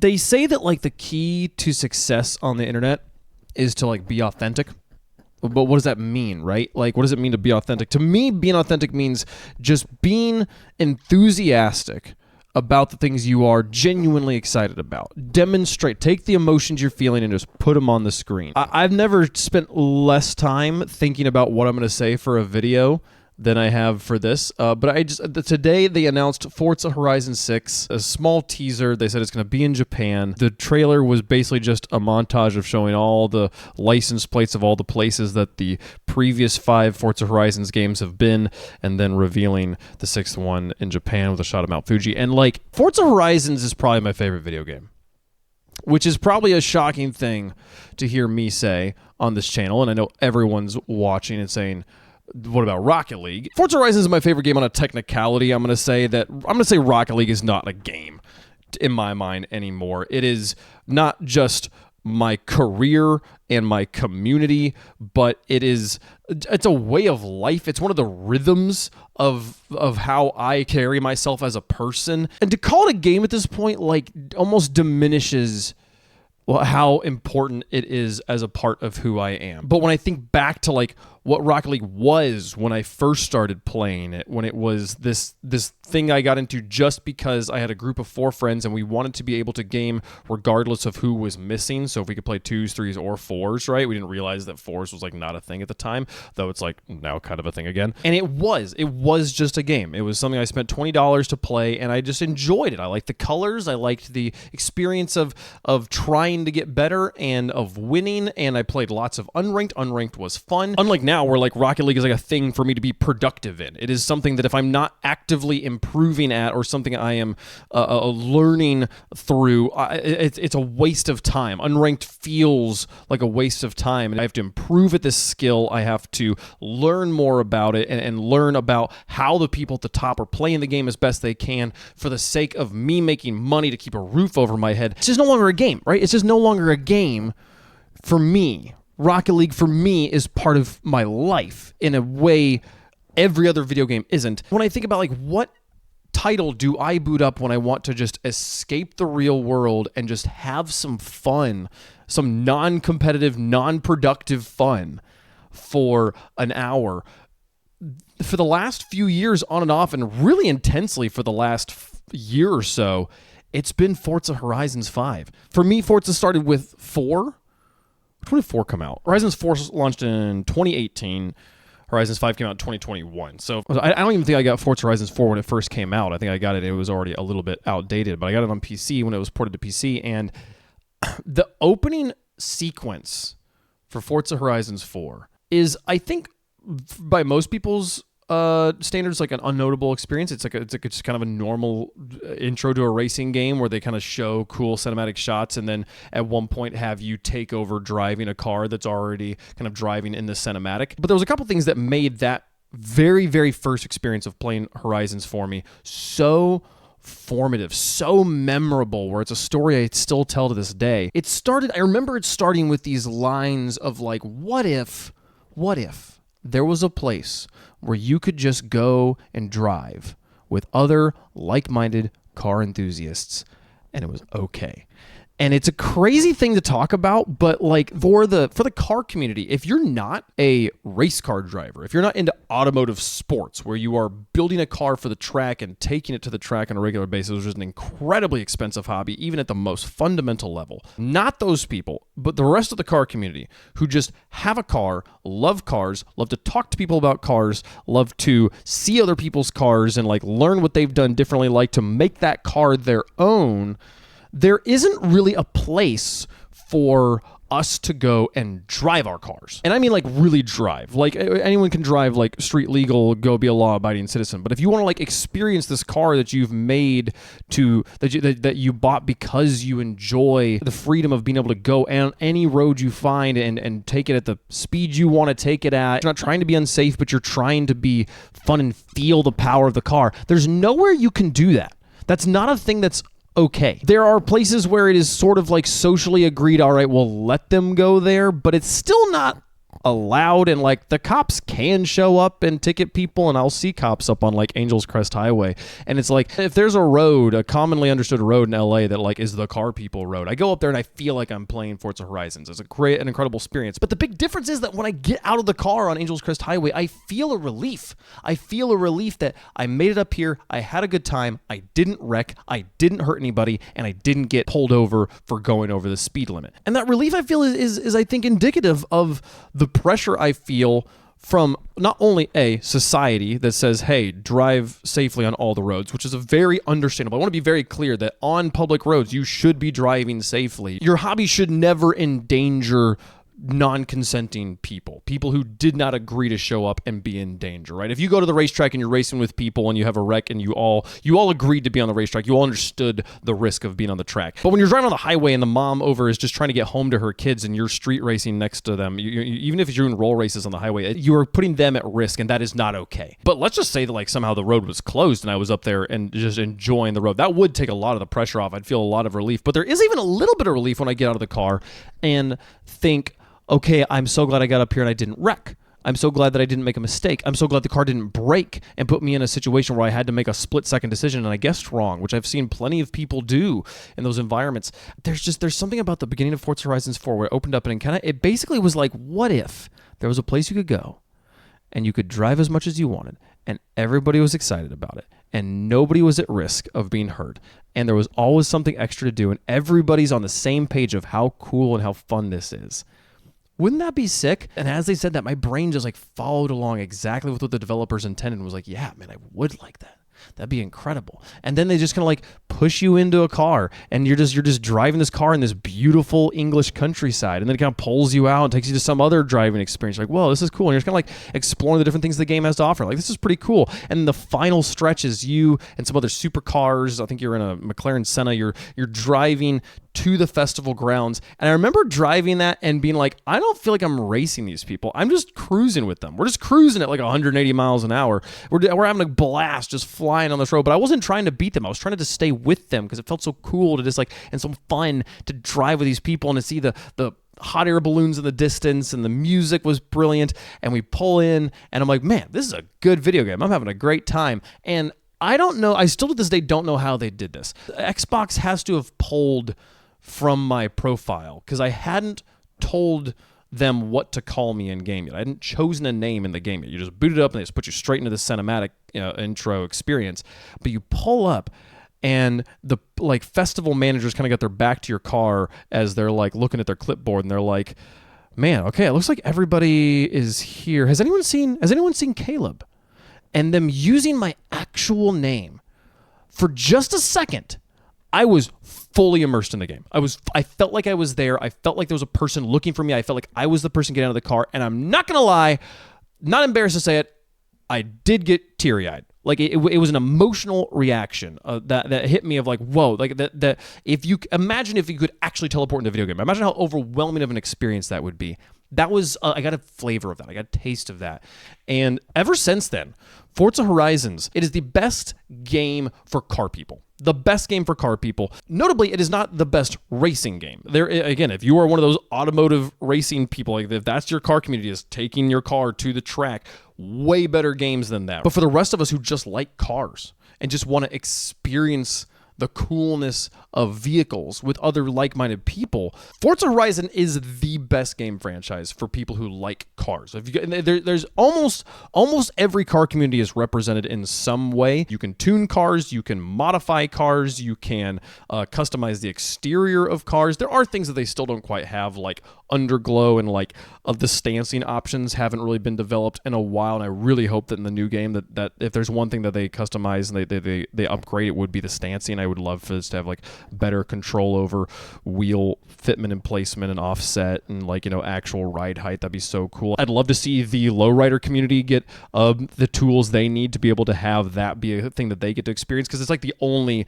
They say that like the key to success on the internet is to like be authentic. But what does that mean, right? Like, what does it mean to be authentic? To me, being authentic means just being enthusiastic about the things you are genuinely excited about. Demonstrate, take the emotions you're feeling and just put them on the screen. I've never spent less time thinking about what I'm going to say for a video than I have for this. But today they announced Forza Horizons 6, a small teaser. They said it's going to be in Japan. The trailer was basically just a montage of showing all the license plates of all the places that the previous 5 Forza Horizons games have been, and then revealing the 6th one in Japan with a shot of Mount Fuji. And like, Forza Horizons is probably my favorite video game, which is probably a shocking thing to hear me say on this channel. And I know everyone's watching and saying, what about Rocket League? Forza Horizons is my favorite game on a technicality. I'm going to say Rocket League is not a game in my mind anymore. It is not just my career and my community, but it's a way of life. It's one of the rhythms of how I carry myself as a person. And to call it a game at this point, like, almost diminishes how important it is as a part of who I am. But when I think back to like what Rocket League was when I first started playing it, when it was this thing I got into just because I had a group of 4 friends and we wanted to be able to game regardless of who was missing. So if we could play 2s, 3s, or 4s, right? We didn't realize that 4s was like not a thing at the time, though it's like now kind of a thing again. And it was just a game. It was something I spent $20 to play, and I just enjoyed it. I liked the colors. I liked the experience of trying to get better and of winning, and I played lots of unranked. Unranked was fun. Unlike now, where like Rocket League is like a thing for me to be productive in. It is something that if I'm not actively improving at, or something I am learning through, it's a waste of time. Unranked feels like a waste of time, and I have to improve at this skill. I have to learn more about it and learn about how the people at the top are playing the game as best they can for the sake of me making money to keep a roof over my head. It's just no longer a game, right? It's just no longer a game for me. Rocket League for me is part of my life in a way every other video game isn't. When I think about like what title do I boot up when I want to just escape the real world and just have some fun, some non-competitive, non-productive fun for an hour, for the last few years on and off, and really intensely for the last year or so, it's been Forza Horizons 5. For me, Forza started with 4. When did 4 come out? Horizons 4 launched in 2018. Horizons 5 came out in 2021. So I don't even think I got Forza Horizons 4 when it first came out. I think I got it was already a little bit outdated, but I got it on PC when it was ported to PC. And the opening sequence for Forza Horizons 4 is, I think, by most people's standards, like an unnotable experience. It's just kind of a normal intro to a racing game where they kind of show cool cinematic shots and then at one point have you take over driving a car that's already kind of driving in the cinematic. But there was a couple things that made that very, very first experience of playing Horizons for me so formative, so memorable, where it's a story I still tell to this day. I remember it starting with these lines of like, what if there was a place where you could just go and drive with other like-minded car enthusiasts, and it was okay. And it's a crazy thing to talk about, but like for the car community, if you're not a race car driver, if you're not into automotive sports where you are building a car for the track and taking it to the track on a regular basis, which is an incredibly expensive hobby, even at the most fundamental level, not those people, but the rest of the car community who just have a car, love cars, love to talk to people about cars, love to see other people's cars and like learn what they've done differently, like to make that car their own. There isn't really a place for us to go and drive our cars. And I mean like really drive. Like anyone can drive like street legal, go be a law-abiding citizen. But if you want to like experience this car that you've made that you bought because you enjoy the freedom of being able to go on any road you find and take it at the speed you want to take it at. You're not trying to be unsafe, but you're trying to be fun and feel the power of the car. There's nowhere you can do that. That's not a thing that's okay. There are places where it is sort of like socially agreed, all right, we'll let them go there, but it's still not allowed, and like the cops can show up and ticket people, and I'll see cops up on like Angels Crest Highway, and it's like if there's a road, a commonly understood road in LA that like is the car people road, I go up there and I feel like I'm playing Forza Horizons. It's an incredible experience. But the big difference is that when I get out of the car on Angels Crest Highway, I feel a relief. I feel a relief that I made it up here, I had a good time, I didn't wreck, I didn't hurt anybody, and I didn't get pulled over for going over the speed limit. And that relief I feel is I think indicative of the pressure I feel from not only a society that says, hey, drive safely on all the roads, which is a very understandable. I want to be very clear that on public roads, you should be driving safely. Your hobby should never endanger non-consenting people who did not agree to show up and be in danger, right? If you go to the racetrack and you're racing with people and you have a wreck and you all agreed to be on the racetrack, you all understood the risk of being on the track. But when you're driving on the highway and the mom over is just trying to get home to her kids and you're street racing next to them, even if you're doing roll races on the highway, you are putting them at risk, and that is not okay. But let's just say that like somehow the road was closed and I was up there and just enjoying the road. That would take a lot of the pressure off. I'd feel a lot of relief. But there is even a little bit of relief when I get out of the car and think, okay, I'm so glad I got up here and I didn't wreck. I'm so glad that I didn't make a mistake. I'm so glad the car didn't break and put me in a situation where I had to make a split-second decision and I guessed wrong, which I've seen plenty of people do in those environments. There's something about the beginning of Forza Horizons 4 where it opened up and it basically was like, what if there was a place you could go and you could drive as much as you wanted and everybody was excited about it and nobody was at risk of being hurt and there was always something extra to do and everybody's on the same page of how cool and how fun this is. Wouldn't that be sick? And as they said that, my brain just like followed along exactly with what the developers intended and was like, yeah, man, I would like that. That'd be incredible. And then they just kind of like push you into a car and you're just driving this car in this beautiful English countryside. And then it kind of pulls you out and takes you to some other driving experience. You're like, whoa, this is cool. And you're just kind of like exploring the different things the game has to offer. Like, this is pretty cool. And the final stretch is you and some other supercars. I think you're in a McLaren Senna. You're driving to the festival grounds. And I remember driving that and being like, I don't feel like I'm racing these people. I'm just cruising with them. We're just cruising at like 180 miles an hour. We're having a blast just flying on this road. But I wasn't trying to beat them. I was trying to stay with them because it felt so cool to just like, and so fun to drive with these people and to see the hot air balloons in the distance, and the music was brilliant. And we pull in and I'm like, man, this is a good video game. I'm having a great time. And I don't know, I still to this day don't know how they did this. Xbox has to have pulled from my profile because I hadn't told them what to call me in game yet. I hadn't chosen a name in the game yet. You just boot it up and they just put you straight into the cinematic intro experience. But you pull up and the like festival managers kind of got their back to your car as they're like looking at their clipboard and they're like, man, okay, it looks like everybody is here. Has anyone seen Caleb? And them using my actual name for just a second, I was fully immersed in the game. I felt like I was there. I felt like there was a person looking for me. I felt like I was the person getting out of the car. And I'm not going to lie, not embarrassed to say it, I did get teary-eyed. Like it was an emotional reaction that hit me of like, whoa, like that if you could actually teleport into a video game, imagine how overwhelming of an experience that would be. That was, I got a flavor of that. I got a taste of that. And ever since then, Forza Horizons, it is the best game for car people. The best game for car people. Notably, it is not the best racing game. There again, if you are one of those automotive racing people, like if that's your car community, is taking your car to the track, way better games than that. But for the rest of us who just like cars and just want to experience the coolness of vehicles with other like-minded people, Forza Horizon is the best game franchise for people who like cars. There's almost every car community is represented in some way. You can tune cars, you can modify cars, you can customize the exterior of cars. There are things that they still don't quite have, like underglow and like the stancing options haven't really been developed in a while. And I really hope that in the new game that if there's one thing that they customize and they upgrade, it would be the stancing. I would love for this to have like better control over wheel fitment and placement and offset and like, actual ride height. That'd be so cool. I'd love to see the lowrider community get the tools they need to be able to have that be a thing that they get to experience, because it's like the only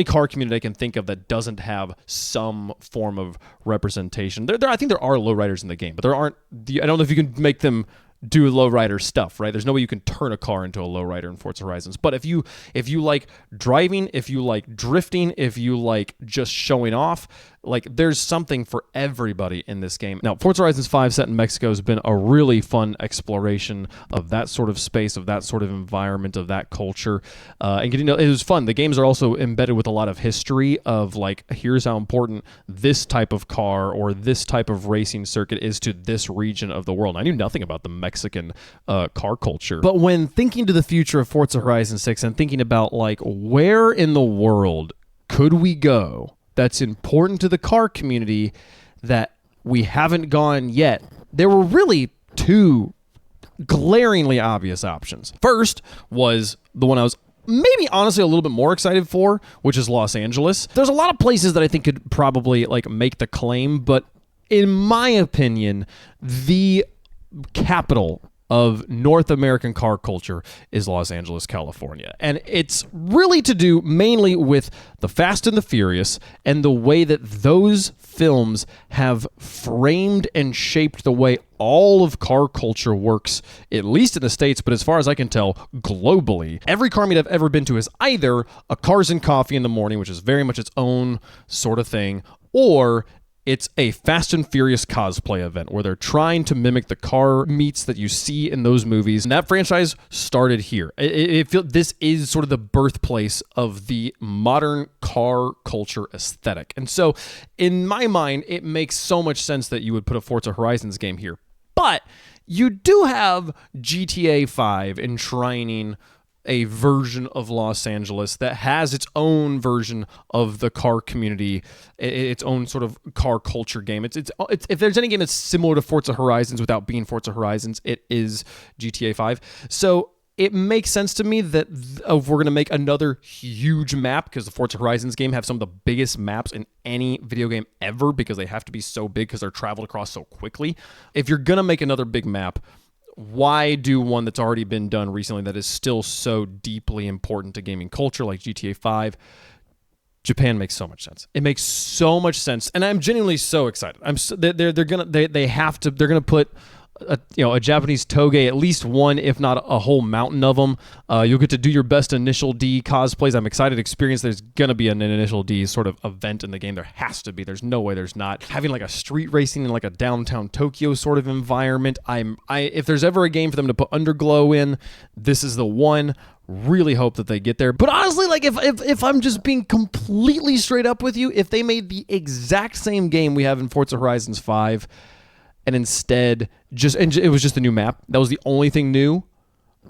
car community I can think of that doesn't have some form of representation. I think there are lowriders in the game, but there aren't. I don't know if you can make them do lowrider stuff, right? There's no way you can turn a car into a lowrider in Forza Horizons. But if you like driving, if you like drifting, if you like just showing off, Like, there's something for everybody in this game. Now, Forza Horizons 5 set in Mexico has been a really fun exploration of that sort of space, of that sort of environment, of that culture. And getting to, it was fun. The games are also embedded with a lot of history of, like, here's how important this type of car or this type of racing circuit is to this region of the world. I knew nothing about the Mexican car culture. But when thinking to the future of Forza Horizon 6 and thinking about, like, where in the world could we go that's important to the car community that we haven't gone yet, there were really two glaringly obvious options. First was the one I was maybe honestly a little bit more excited for, which is Los Angeles. There's a lot of places that I think could probably like make the claim, but in my opinion, the capital of North American car culture is Los Angeles, California. And it's really to do mainly with the Fast and the Furious and the way that those films have framed and shaped the way all of car culture works, at least in the States, but as far as I can tell, globally. Every car meet I've ever been to is either a Cars and Coffee in the morning, which is very much its own sort of thing, or it's a Fast and Furious cosplay event where they're trying to mimic the car meets that you see in those movies. And that franchise started here. This is sort of the birthplace of the modern car culture aesthetic. And so in my mind, it makes so much sense that you would put a Forza Horizons game here. But you do have GTA 5 enshrining a version of Los Angeles that has its own version of the car community, its own sort of car culture game. It's if there's any game that's similar to Forza Horizons without being Forza Horizons, it is GTA 5. So it makes sense to me that if we're going to make another huge map, because the Forza Horizons game have some of the biggest maps in any video game ever because they have to be so big because they're traveled across so quickly. If you're going to make another big map, why do one that's already been done recently that is still so deeply important to gaming culture like GTA 5? Japan makes so much sense. It makes so much sense, and I'm genuinely so excited. They're gonna put a Japanese toge, at least one, if not a whole mountain of them. You'll get to do your best Initial D cosplays. I'm excited to experience. There's gonna be an Initial D sort of event in the game. There has to be. There's no way there's not. Having like a street racing in like a downtown Tokyo sort of environment. If there's ever a game for them to put Underglow in, this is the one. Really hope that they get there. But honestly, like if I'm just being completely straight up with you, if they made the exact same game we have in Forza Horizons 5, and instead it was just a new map, that was the only thing new,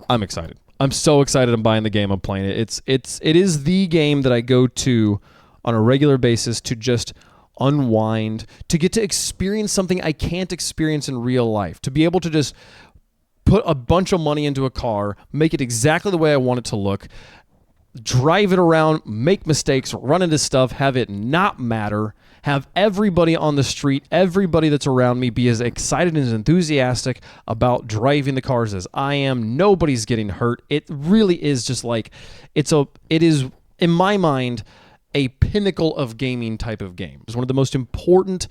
I'm excited. I'm so excited. I'm buying the game. I'm playing it. It is the game that I go to on a regular basis to just unwind, to get to experience something I can't experience in real life, to be able to just put a bunch of money into a car, make it exactly the way I want it to look, drive it around, make mistakes, run into stuff, have it not matter, have everybody on the street, everybody that's around me be as excited and as enthusiastic about driving the cars as I am. Nobody's getting hurt. It really is just like, it is, in my mind, a pinnacle of gaming type of game. It's one of the most important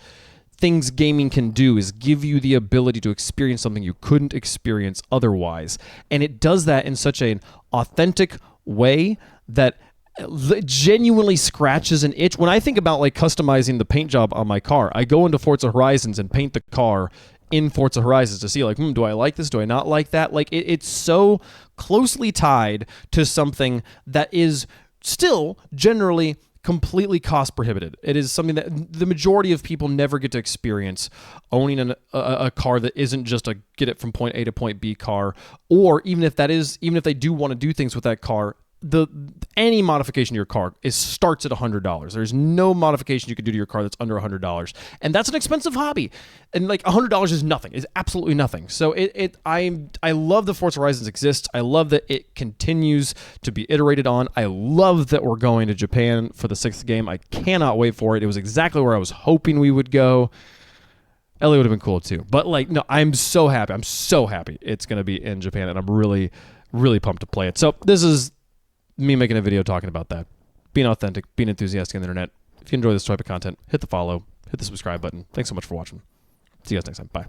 things gaming can do is give you the ability to experience something you couldn't experience otherwise. And it does that in such an authentic way that genuinely scratches an itch. When I think about like customizing the paint job on my car, I go into Forza Horizons and paint the car in Forza Horizons to see like, do I like this? Do I not like that? Like it's so closely tied to something that is still generally completely cost prohibitive. It is something that the majority of people never get to experience, owning a car that isn't just a get it from point A to point B car, or even if they do want to do things with that car, any modification to your car starts at $100. There's no modification you can do to your car that's under $100, and that's an expensive hobby. And like $100 is nothing, is absolutely nothing. So I love that Forza Horizons exists. I love that it continues to be iterated on. I love that we're going to Japan for the 6th game. I cannot wait for it. It was exactly where I was hoping we would go. LA would have been cool too, but like no, I'm so happy. I'm so happy it's going to be in Japan, and I'm really, really pumped to play it. So this is me making a video talking about that. Being authentic, being enthusiastic on the internet. If you enjoy this type of content, hit the follow, hit the subscribe button. Thanks so much for watching. See you guys next time. Bye.